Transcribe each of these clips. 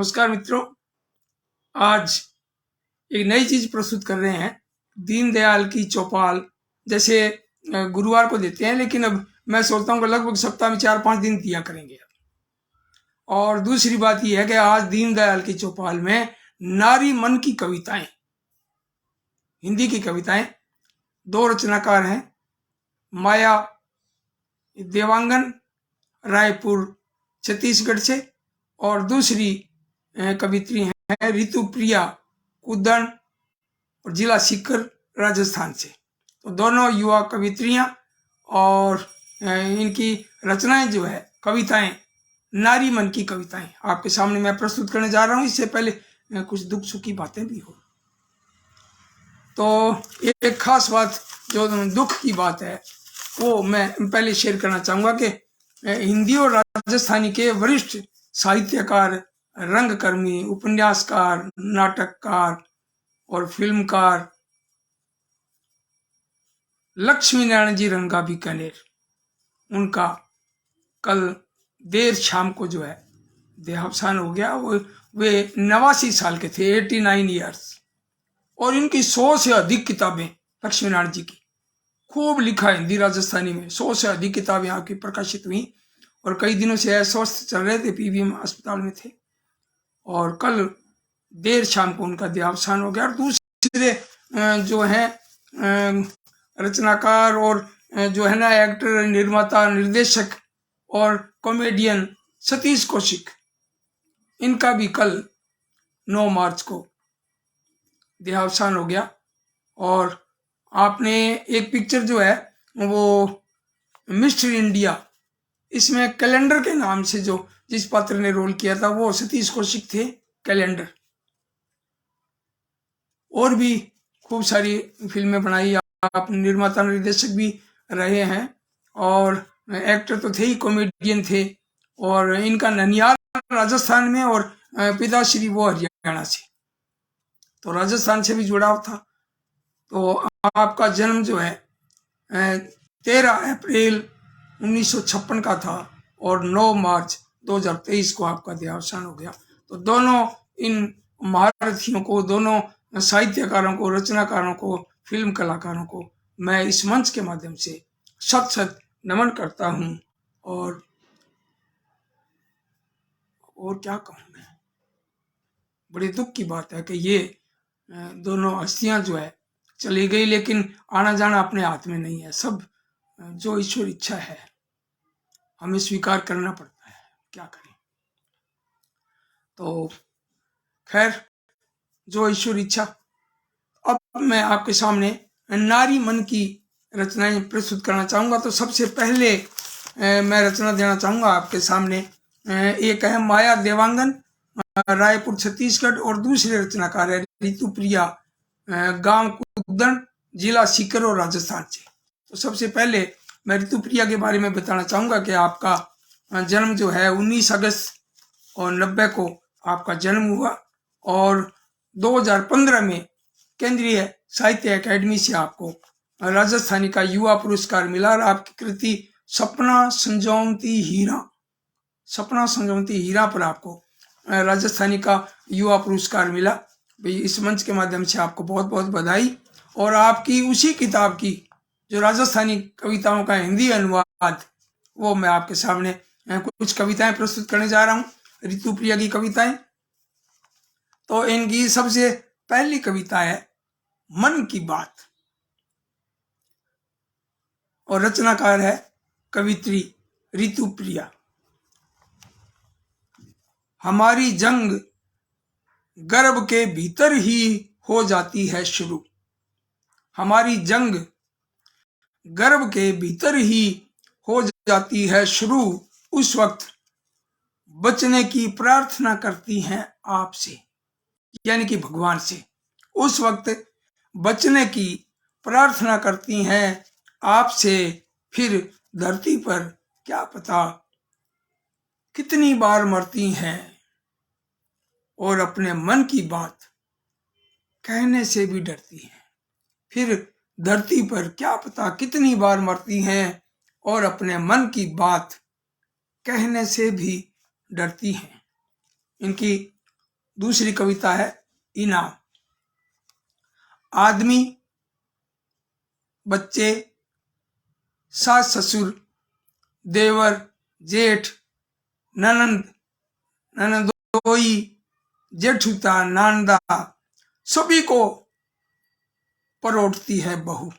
नमस्कार मित्रों, आज एक नई चीज प्रस्तुत कर रहे हैं। दीनदयाल की चौपाल जैसे गुरुवार को देते हैं, लेकिन अब मैं सोचता हूँ कि लगभग सप्ताह में 4-5 दिन दिया करेंगे। और दूसरी बात यह है कि आज दीनदयाल की चौपाल में नारी मन की कविताएं, हिंदी की कविताएं, दो रचनाकार हैं, माया देवांगन रायपुर छत्तीसगढ़ से, और दूसरी कवित्री हैं ऋतुप्रिया कुदन और जिला सीकर राजस्थान से। तो दोनों युवा कवित्रियां, और इनकी रचनाएं जो है, कविताएं, नारी मन की कविताएं आपके सामने मैं प्रस्तुत करने जा रहा हूं। इससे पहले कुछ दुख सुख की बातें भी हो। तो एक खास बात जो दुख की बात है वो मैं पहले शेयर करना चाहूंगा कि हिंदी और राजस्थानी के वरिष्ठ साहित्यकार, रंगकर्मी, उपन्यासकार, नाटककार और फिल्मकार लक्ष्मी नारायण जी रंगा बीकानेर, उनका कल देर शाम को जो है देहावसान हो गया। वे 89 साल के थे, 89 ईयर्स। और इनकी 100 से अधिक किताबें, लक्ष्मी नारायण जी की खूब लिखा है हिंदी राजस्थानी में। 100 से अधिक किताबें आपकी प्रकाशित हुई और कई दिनों से अस्वस्थ चल रहे थे, पीवीएम अस्पताल में थे। और कल देर शाम को उनका देहावसान हो गया। और दूसरे जो है रचनाकार और जो है ना एक्टर, निर्माता, निर्देशक और कॉमेडियन सतीश कौशिक, इनका भी कल 9 मार्च को देहावसान हो गया। और आपने एक पिक्चर जो है वो मिस्टर इंडिया, इसमें कैलेंडर के नाम से जो जिस पात्र ने रोल किया था वो सतीश कौशिक थे, कैलेंडर। और भी खूब सारी फिल्में बनाई, आप निर्माता निर्देशक भी रहे हैं और एक्टर तो थे ही, कॉमेडियन थे। और इनका ननियाल राजस्थान में और पिताश्री वो हरियाणा से, तो राजस्थान से भी जुड़ाव था। तो आपका जन्म जो है 13 अप्रैल 1956 का था और 9 मार्च 2023 को आपका देहावसान हो गया। तो दोनों इन महारथियों को, दोनों साहित्यकारों को, रचनाकारों को, फिल्म कलाकारों को मैं इस मंच के माध्यम से शत शत नमन करता हूं। और क्या कहूं मैं, बड़ी दुख की बात है कि ये दोनों हस्तियां जो है चली गई, लेकिन आना जाना अपने हाथ में नहीं है। सब जो ईश्वर इच्छा है हमें स्वीकार करना पड़ता है, क्या करें। तो खैर, जो ईश्वर इच्छा। अब मैं आपके सामने नारी मन की रचनाएं प्रस्तुत करना चाहूंगा। तो सबसे पहले मैं रचना देना चाहूंगा आपके सामने। एक है माया देवांगन रायपुर छत्तीसगढ़, और दूसरे रचनाकार है ऋतुप्रिया गांव कुदन, जिला सीकर और राजस्थान से। तो सबसे पहले मैं ऋतुप्रिया के बारे में बताना चाहूंगा कि आपका जन्म जो है 19 अगस्त और 90 को आपका जन्म हुआ, और 2015 में केंद्रीय साहित्य अकादमी से आपको राजस्थानी का युवा पुरस्कार मिला। और आपकी कृति सपना संजौती हीरा पर आपको राजस्थानी का युवा पुरस्कार मिला। भाई, इस मंच के माध्यम से आपको बहुत बहुत बधाई। और आपकी उसी किताब की जो राजस्थानी कविताओं का हिंदी अनुवाद, वो मैं आपके सामने कुछ कविताएं प्रस्तुत करने जा रहा हूं, ऋतुप्रिया की कविताएं। तो इनकी सबसे पहली कविता है मन की बात, और रचनाकार है कवित्री ऋतुप्रिया। हमारी जंग गर्भ के भीतर ही हो जाती है शुरू। हमारी जंग गर्भ के भीतर ही हो जाती है शुरू। उस वक्त बचने की प्रार्थना करती हैं आपसे, यानी कि भगवान से। उस वक्त बचने की प्रार्थना करती हैं आपसे। फिर धरती पर क्या पता कितनी बार मरती हैं, और अपने मन की बात कहने से भी डरती हैं। फिर धरती पर क्या पता कितनी बार मरती हैं, और अपने मन की बात कहने से भी डरती हैं। इनकी दूसरी कविता है इनाम। आदमी, बच्चे, सास ससुर, देवर, जेठ, ननंद, ननदोई, जेठुता, नानदा, सभी को परोठती है बहू।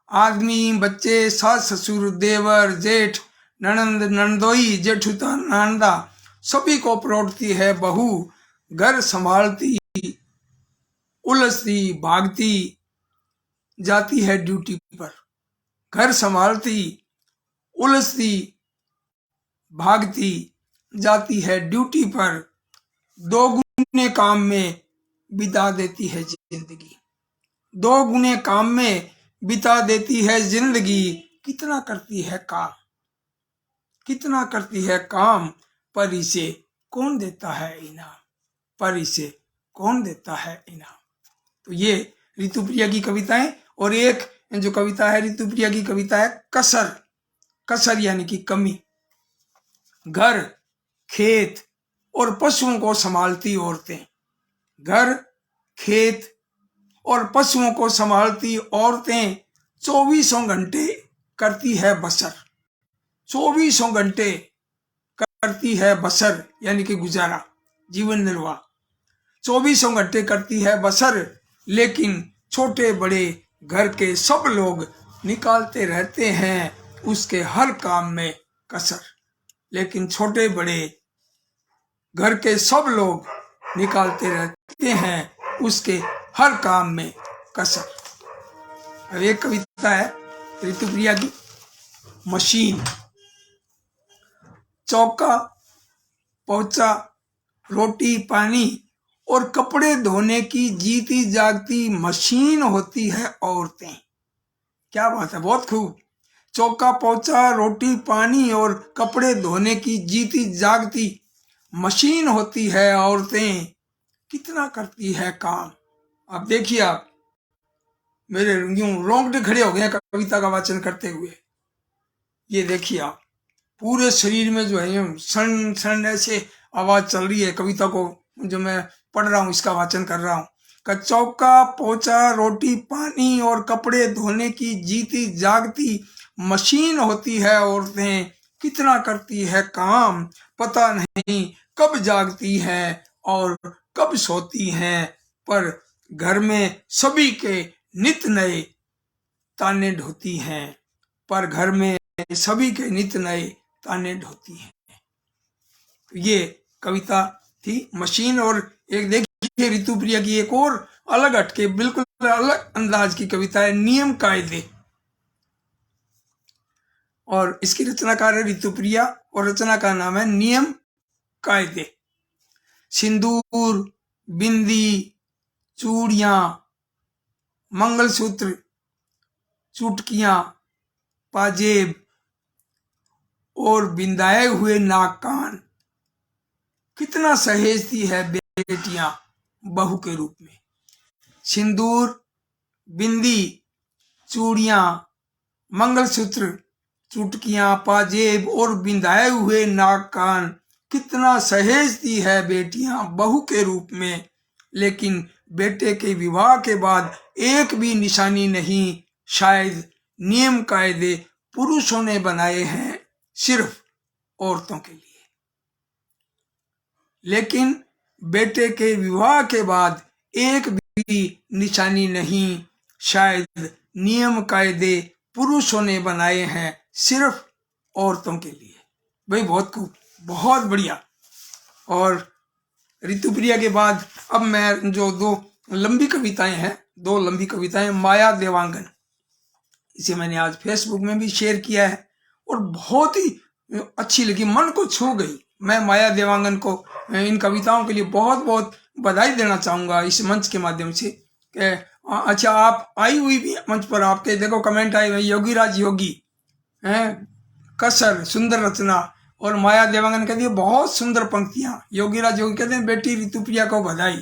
आदमी, बच्चे, सास ससुर, देवर, जेठ, ननंद, ननदोई, जेठुता, नानदा, सभी को परोठती है बहू। घर संभालती, उलझती, भागती जाती है ड्यूटी पर। घर संभालती, उलझती, भागती जाती है ड्यूटी पर। दो गुने काम में बिता देती है जिंदगी। दो गुने काम में बिता देती है जिंदगी। कितना करती है काम, कितना करती है काम, पर इसे कौन देता है इनाम, पर इसे कौन देता है इनाम। तो ये ऋतुप्रिया की कविता है। और एक जो कविता है ऋतुप्रिया की कविता है कसर। कसर यानी कि कमी। घर, खेत और पशुओं को संभालती औरतें। घर, खेत और पशुओं को संभालती औरतें 24 घंटे करती है बसर। 24 घंटे करती है बसर यानी कि गुजारा, जीवन निर्वाह। 24 घंटे करती है बसर, लेकिन छोटे बड़े घर के सब लोग निकालते रहते हैं उसके हर काम में कसर। लेकिन छोटे बड़े घर के सब लोग निकालते रहते हैं उसके हर काम में कसर। अब एक कविता है ऋतुप्रिया की मशीन। चौका, पोंछा, रोटी पानी और कपड़े धोने की जीती जागती मशीन होती है औरतें। क्या बात है, बहुत खूब। चौका, पोंछा, रोटी पानी और कपड़े धोने की जीती जागती मशीन होती है औरतें। कितना करती है काम। अब देखिए, आप मेरे यूं रोंगटे खड़े हो गए कविता का वाचन करते हुए। ये देखिए, आप पूरे शरीर में जो है सन सन ऐसे आवाज चल रही है कविता को जो मैं पढ़ रहा हूँ, इसका वाचन कर रहा हूँ। चौका, पोंछा, रोटी पानी और कपड़े धोने की जीती जागती मशीन होती है औरतें। कितना करती है काम, पता नहीं कब जागती है और कब सोती हैं, पर घर में सभी के नित नए ताने ढोती हैं। पर घर में सभी के नित नए ताने ढोती हैं। ये कविता थी मशीन। और एक देखिए ऋतुप्रिया की एक और अलग हटके बिल्कुल अलग अंदाज की कविता है नियम कायदे। और इसकी रचनाकार है ऋतुप्रिया और रचना का नाम है नियम कायदे। सिंदूर, बिंदी, चूड़ियां, मंगलसूत्र, चुटकियां, पाजेब और बिंदाए हुए नाक कान कितना सहेजती है बेटियां बहू के रूप में। सिंदूर, बिंदी, चूड़ियां, मंगलसूत्र, चुटकियां, पाजेब और बिंदाए हुए नाक कान कितना सहेजती है बेटियां बहू के रूप में। लेकिन बेटे के विवाह के बाद एक भी निशानी नहीं। शायद नियम कायदे पुरुषों ने बनाए हैं सिर्फ औरतों के लिए। लेकिन बेटे के विवाह के बाद एक भी निशानी नहीं। शायद नियम कायदे पुरुषों ने बनाए हैं सिर्फ औरतों के लिए। भाई बहुत खूब, बहुत बढ़िया। और ऋतुप्रिया के बाद अब मैं जो दो लंबी कविताएं हैं, दो लंबी कविताएं माया देवांगन, इसे मैंने आज फेसबुक में भी शेयर किया है और बहुत ही अच्छी लगी, मन को छू गई। मैं माया देवांगन को इन कविताओं के लिए बहुत बहुत बधाई देना चाहूंगा इस मंच के माध्यम से। अच्छा, आप आई हुई भी मंच पर, आपके देखो कमेंट आए हुए, योगीराज योगी हैं, कसर, सुंदर रचना। और माया देवांगन कहती है बहुत सुंदर पंक्तियां। योगीराज योगी कहते हैं बेटी ऋतुप्रिया को बधाई।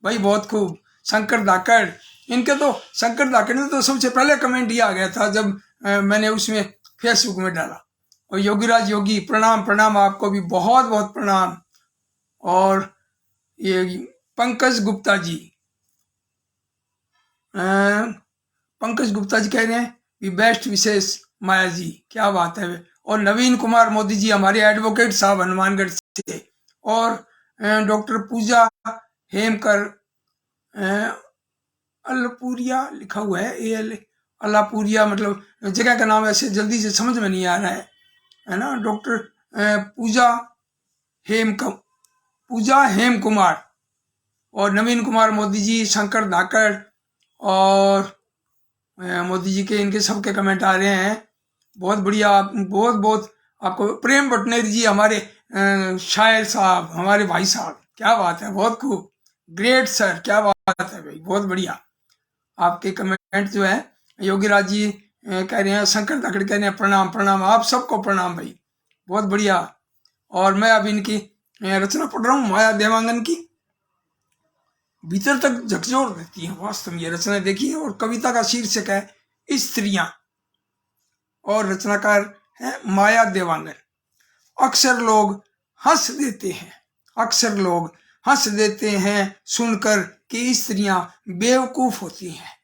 भाई बहुत खूब। शंकर धाकड़, इनके तो शंकर धाकड़ ने तो सबसे पहले कमेंट ये आ गया था जब मैंने उसमें फेसबुक में डाला। और योगीराज योगी प्रणाम, प्रणाम आपको भी बहुत बहुत प्रणाम। और ये पंकज गुप्ता जी, पंकज गुप्ता जी कह रहे हैं कि बेस्ट विशेष माया जी, क्या बात है। और नवीन कुमार मोदी जी हमारे एडवोकेट साहब हनुमानगढ़ से। और डॉक्टर पूजा हेमकर, अल्लपुरिया लिखा हुआ है, एल अल्लापुरिया, मतलब जगह का नाम ऐसे जल्दी से समझ में नहीं आ रहा है ना। डॉक्टर पूजा हेम कुमार और नवीन कुमार मोदी जी, शंकर धाकड़, और मोदी जी के इनके सबके कमेंट आ रहे हैं। बहुत बढ़िया, बहुत बहुत आपको। प्रेम भटनेरी जी हमारे शायर साहब, हमारे भाई साहब, क्या बात है, बहुत खूब, ग्रेट सर, क्या बात है भाई, बहुत बढ़िया। आपके कमेंट जो है, योगीराज जी कह रहे हैं, शंकर धाकड़ कह रहे हैं प्रणाम प्रणाम, आप सबको प्रणाम भाई, बहुत बढ़िया। और मैं अब इनकी रचना पढ़ रहा हूँ, माया देवांगन की। भीतर तक झकझोर देती है वास्तव में ये रचना, देखिए। और कविता का शीर्षक है स्त्रियां, और रचनाकार है माया देवांगन। अक्सर लोग हंस देते हैं, अक्सर लोग हंस देते हैं सुनकर कि स्त्रियां बेवकूफ होती हैं।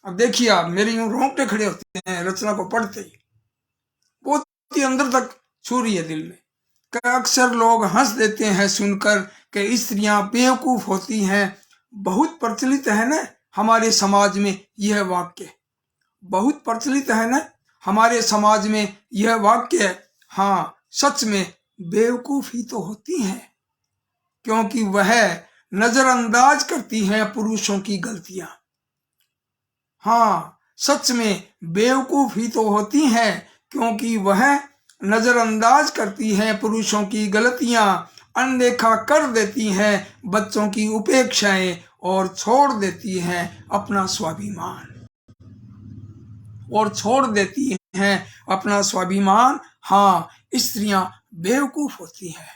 अब देखिए आप, मेरे यूं रोंगटे खड़े होते हैं रचना को पढ़ते ही, बहुत ही अंदर तक छू रही है दिल में। अक्सर लोग हंस देते हैं सुनकर कि स्त्रियां बेवकूफ होती हैं। बहुत प्रचलित है ना हमारे समाज में यह वाक्य, बहुत प्रचलित है ना हमारे समाज में यह वाक्य। हाँ, सच में बेवकूफ ही तो होती हैं, क्योंकि वह नजरअंदाज करती हैं पुरुषों की गलतियां। हाँ, सच में बेवकूफ ही तो होती हैं, क्योंकि वह नजरअंदाज करती हैं पुरुषों की गलतियां, अनदेखा कर देती हैं बच्चों की उपेक्षाएं, और छोड़ देती हैं अपना स्वाभिमान, और छोड़ देती हैं अपना स्वाभिमान। हाँ, स्त्रियां बेवकूफ होती हैं।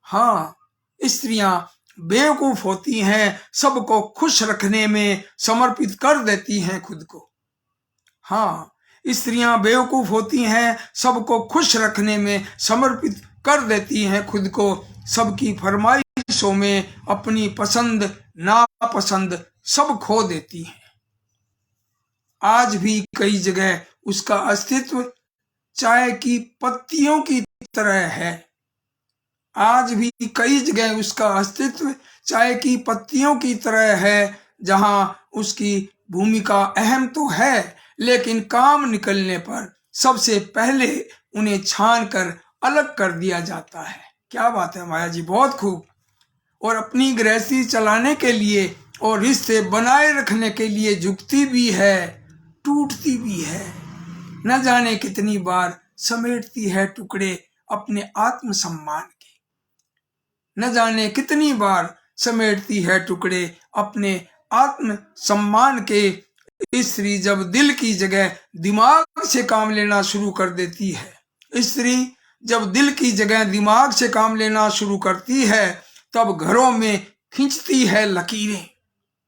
हाँ, स्त्रियां बेवकूफ होती हैं, सबको खुश रखने में समर्पित कर देती हैं खुद को। हाँ, स्त्रियां बेवकूफ होती हैं, सबको खुश रखने में समर्पित कर देती हैं खुद को, सबकी फरमाइशों में अपनी पसंद नापसंद सब खो देती हैं। आज भी कई जगह उसका अस्तित्व चाय की पत्तियों की तरह है, आज भी कई जगह उसका अस्तित्व चाय की पत्तियों की तरह है, जहां उसकी भूमिका अहम तो है, लेकिन काम निकलने पर सबसे पहले उन्हें छान कर अलग कर दिया जाता है। क्या बात है माया जी, बहुत खूब। और अपनी गृहस्थी चलाने के लिए और रिश्ते बनाए रखने के लिए झुकती भी है, टूटती भी है, न जाने कितनी बार समेटती है टुकड़े अपने आत्मसम्मान के, न जाने कितनी बार समेटती है टुकड़े अपने आत्म सम्मान के। स्त्री जब दिल की जगह दिमाग से काम लेना शुरू कर देती है, स्त्री जब दिल की जगह दिमाग से काम लेना शुरू करती है, तब घरों में खींचती है लकीरें,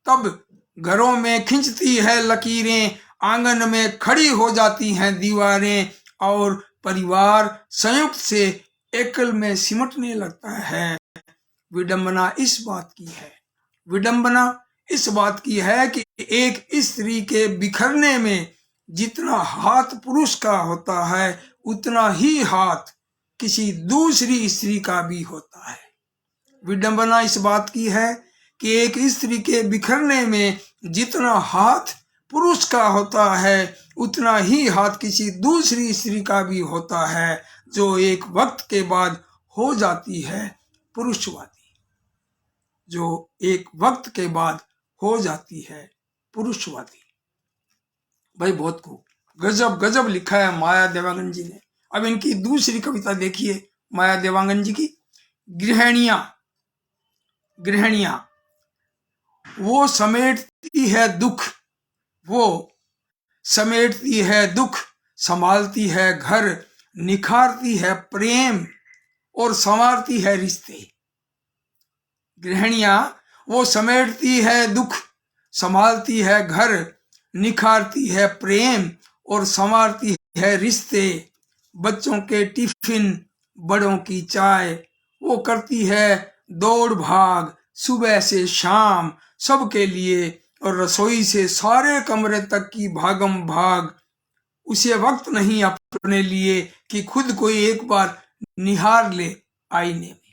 तब घरों में खींचती है लकीरें, आंगन में खड़ी हो जाती हैं दीवारें, और परिवार संयुक्त से एकल में सिमटने लगता है। विडंबना इस बात की है, विडंबना इस बात की है कि एक स्त्री के बिखरने में जितना हाथ पुरुष का होता है, उतना ही हाथ किसी दूसरी स्त्री का भी होता है। विडंबना इस बात की है कि एक स्त्री के बिखरने में जितना हाथ पुरुष का होता है, उतना ही हाथ किसी दूसरी स्त्री का भी होता है, जो एक वक्त के बाद हो जाती है पुरुषवादी, जो एक वक्त के बाद हो जाती है पुरुषवादी। भाई बहुत खूब, गजब गजब लिखा है माया देवांगन जी ने। अब इनकी दूसरी कविता देखिए माया देवांगन जी की, गृहिणियां। गृहिणियां, वो समेटती है दुख, वो समेटती है दुख, संभालती है घर, निखारती है प्रेम, और संवारती है रिश्ते। गृहिणियां वो समेटती है दुख, संभालती है घर, निखारती है प्रेम, और संवारती है रिश्ते। बच्चों के टिफिन, बड़ों की चाय, वो करती है दौड़ भाग, सुबह से शाम सबके लिए, और रसोई से सारे कमरे तक की भागम भाग। उसे वक्त नहीं अपने लिए कि खुद कोई एक बार निहार ले आईने में।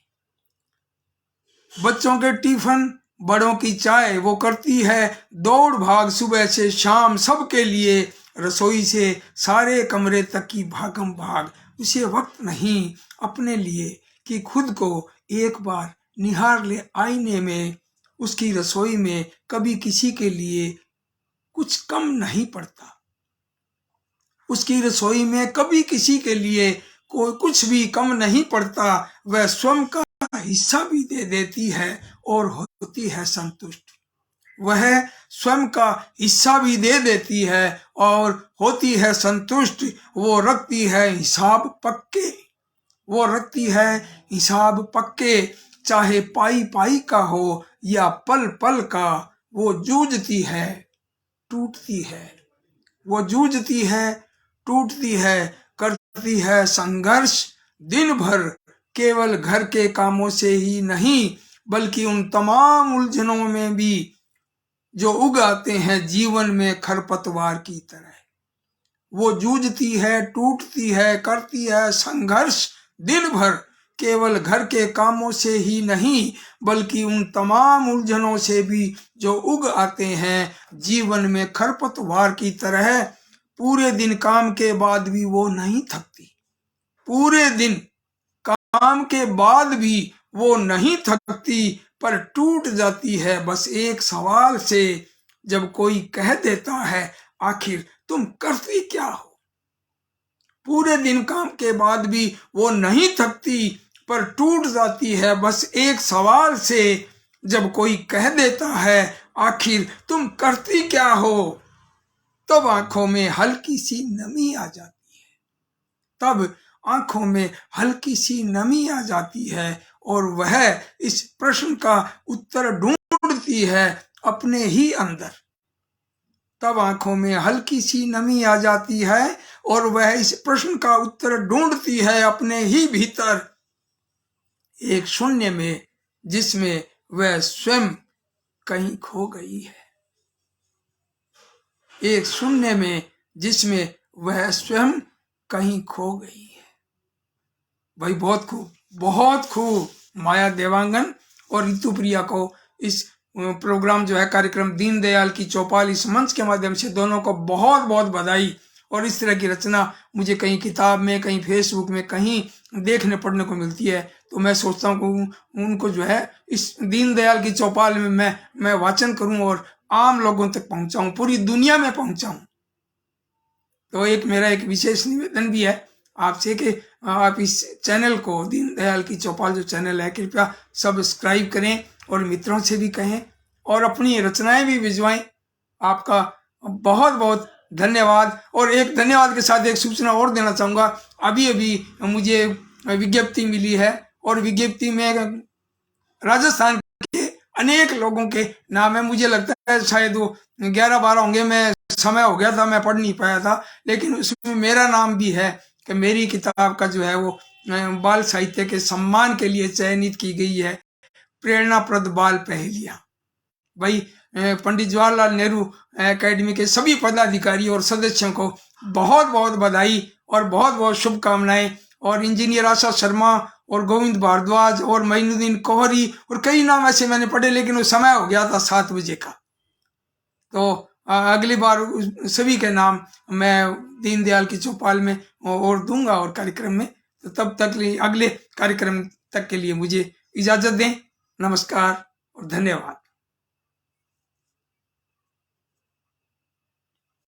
बच्चों के टिफिन, बड़ों की चाय, वो करती है दौड़ भाग सुबह से शाम सबके लिए, रसोई से सारे कमरे तक की भागम भाग। उसे वक्त नहीं अपने लिए कि खुद को एक बार निहार ले आईने में। उसकी रसोई में कभी किसी के लिए कुछ कम नहीं पड़ता। उसकी रसोई में कभी किसी के लिए कोई कुछ भी कम नहीं पड़ता। वह स्वयं का हिस्सा भी दे देती है और होती है संतुष्ट। वह स्वयं का हिस्सा भी दे देती है और होती है संतुष्ट। वो रखती है हिसाब पक्के, वो रखती है हिसाब पक्के, चाहे पाई पाई का हो या पल पल का। वो जूझती है, टूटती है, वो जूझती है, टूटती है, करती है संघर्ष दिन भर, केवल घर के कामों से ही नहीं बल्कि उन तमाम उलझनों में भी जो उग आते हैं जीवन में खरपतवार की तरह। वो जूझती है, टूटती है, करती है संघर्ष दिन भर, केवल घर के कामों से ही नहीं बल्कि उन तमाम उलझनों से भी जो उग आते हैं जीवन में खरपतवार की तरह। पूरे दिन काम के बाद भी वो नहीं थकती। पूरे दिन काम के बाद भी वो नहीं थकती, पर टूट जाती है बस एक सवाल से, जब कोई कह देता है आखिर तुम करती क्या हो। पूरे दिन काम के बाद भी वो नहीं थकती, पर टूट जाती है बस एक सवाल से, जब कोई कह देता है आखिर तुम करती क्या हो। तब आंखों में हल्की सी नमी आ जाती है, तब आंखों में हल्की सी नमी आ जाती है और वह इस प्रश्न का उत्तर ढूंढती है अपने ही अंदर। तब आंखों में हल्की सी नमी आ जाती है और वह इस प्रश्न का उत्तर ढूंढती है अपने ही भीतर, एक शून्य में जिसमें वह स्वयं कहीं खो गई है। एक शून्य में जिसमें वह स्वयं कहीं खो गई है। भाई बहुत खूब, बहुत खूब। माया देवांगन और ऋतु प्रिया को इस प्रोग्राम जो है कार्यक्रम दीनदयाल की चौपाल इस मंच के माध्यम से दोनों को बहुत बहुत बधाई। और इस तरह की रचना मुझे कहीं किताब में, कहीं फेसबुक में, कहीं देखने पढ़ने को मिलती है, तो मैं सोचता हूँ उनको जो है इस दीनदयाल की चौपाल में मैं वाचन करूँ और आम लोगों तक पहुँचाऊँ, पूरी दुनिया में पहुँचाऊँ। तो एक मेरा एक विशेष निवेदन भी है आपसे कि आप इस चैनल को, दीनदयाल की चौपाल जो चैनल है, कृपया सब्सक्राइब करें और मित्रों से भी कहें और अपनी रचनाएं भी भिजवाएं। आपका बहुत बहुत धन्यवाद। और एक धन्यवाद के साथ एक सूचना और देना चाहूँगा। अभी अभी मुझे विज्ञप्ति मिली है और विज्ञप्ति में राजस्थान के अनेक लोगों के नाम है। मुझे लगता है शायद वो 11-12 होंगे, मैं समय हो गया था, मैं पढ़ नहीं पाया था, लेकिन उसमें मेरा नाम भी है कि मेरी किताब का जो है वो बाल साहित्य के सम्मान के लिए चयनित की गई है, प्रेरणाप्रद बाल पहेलियां। भाई पंडित जवाहरलाल नेहरू एकेडमी के सभी पदाधिकारी और सदस्यों को बहुत बहुत बधाई और बहुत बहुत शुभकामनाएं। और इंजीनियर आशा शर्मा और गोविंद भारद्वाज और मईनुद्दीन कोहरी और कई नाम ऐसे मैंने पढ़े, लेकिन वो समय हो गया था 7 बजे का। तो अगली बार सभी के नाम मैं दीनदयाल की चौपाल में और दूंगा और कार्यक्रम में। तो तब तक अगले कार्यक्रम तक के लिए मुझे इजाजत दें। नमस्कार और धन्यवाद।